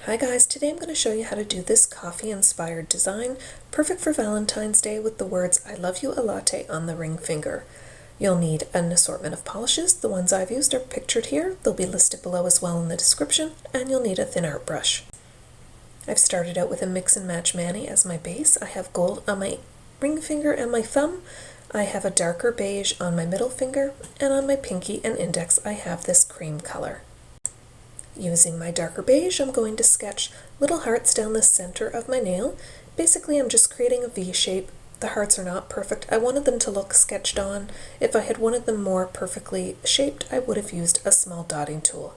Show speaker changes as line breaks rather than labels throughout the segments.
Hi guys, today I'm going to show you how to do this coffee inspired design, perfect for Valentine's Day with the words I love you a latte on the ring finger. You'll need an assortment of polishes. The ones I've used are pictured here. They'll be listed below as well in the description, and you'll need a thin art brush. I've started out with a mix and match mani as my base. I have gold on my ring finger and my thumb. I have a darker beige on my middle finger, and on my pinky and index I have this cream color. Using my darker beige, I'm going to sketch little hearts down the center of my nail. Basically, I'm just creating a V shape. The hearts are not perfect. I wanted them to look sketched on. If I had wanted them more perfectly shaped, I would have used a small dotting tool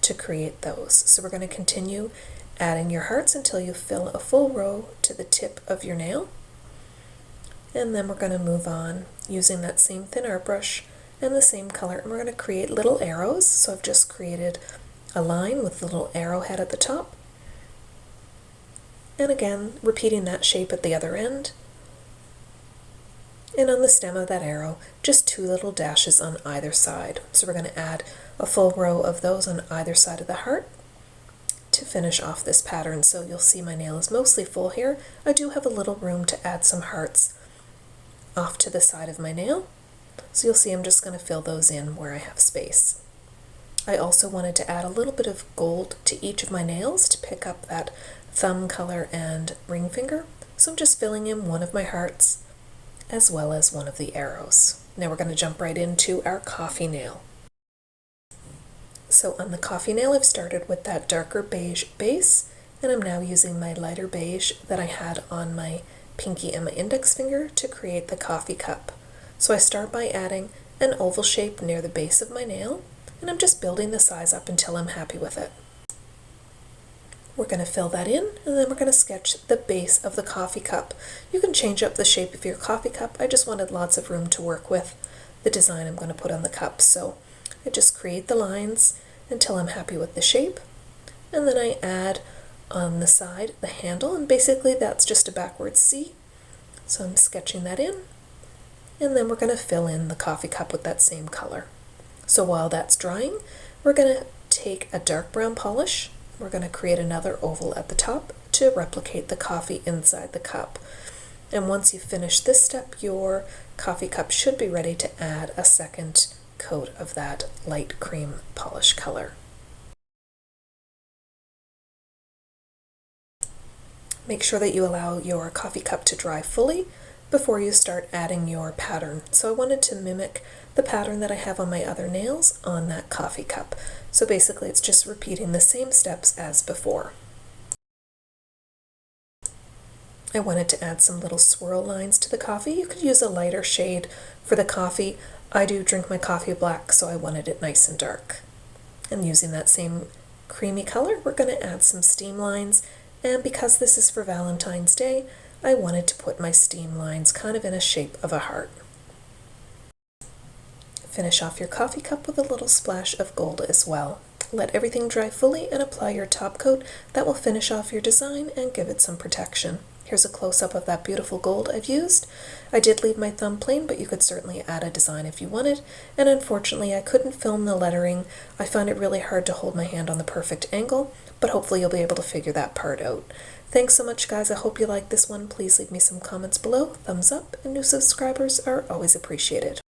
to create those. So we're going to continue adding your hearts until you fill a full row to the tip of your nail. And then we're going to move on using that same thin art brush and the same color. And we're going to create little arrows. So I've just created a line with a little arrowhead at the top, and again repeating that shape at the other end, and on the stem of that arrow just two little dashes on either side. So we're going to add a full row of those on either side of the heart to finish off this pattern. So you'll see my nail is mostly full here. I do have a little room to add some hearts off to the side of my nail, so you'll see I'm just going to fill those in where I have space. I also wanted to add a little bit of gold to each of my nails to pick up that thumb color and ring finger. So I'm just filling in one of my hearts as well as one of the arrows. Now we're going to jump right into our coffee nail. So on the coffee nail, I've started with that darker beige base, and I'm now using my lighter beige that I had on my pinky and my index finger to create the coffee cup. So I start by adding an oval shape near the base of my nail, and I'm just building the size up until I'm happy with it. We're going to fill that in, and then we're going to sketch the base of the coffee cup. You can change up the shape of your coffee cup. I just wanted lots of room to work with the design I'm going to put on the cup. So I just create the lines until I'm happy with the shape, and then I add on the side the handle, and basically that's just a backwards C. So I'm sketching that in, and then we're going to fill in the coffee cup with that same color. So while that's drying, we're going to take a dark brown polish. We're going to create another oval at the top to replicate the coffee inside the cup. And once you finish this step, your coffee cup should be ready to add a second coat of that light cream polish color. Make sure that you allow your coffee cup to dry fully before you start adding your pattern. So I wanted to mimic the pattern that I have on my other nails on that coffee cup. So basically it's just repeating the same steps as before. I wanted to add some little swirl lines to the coffee. You could use a lighter shade for the coffee. I do drink my coffee black, so I wanted it nice and dark. And using that same creamy color, we're going to add some steam lines. And because this is for Valentine's Day, I wanted to put my steam lines kind of in a shape of a heart. Finish off your coffee cup with a little splash of gold as well. Let everything dry fully and apply your top coat. That will finish off your design and give it some protection. Here's a close-up of that beautiful gold I've used. I did leave my thumb plain, but you could certainly add a design if you wanted, and unfortunately I couldn't film the lettering. I found it really hard to hold my hand on the perfect angle, but hopefully you'll be able to figure that part out. Thanks so much guys, I hope you liked this one. Please leave me some comments below, thumbs up, and new subscribers are always appreciated.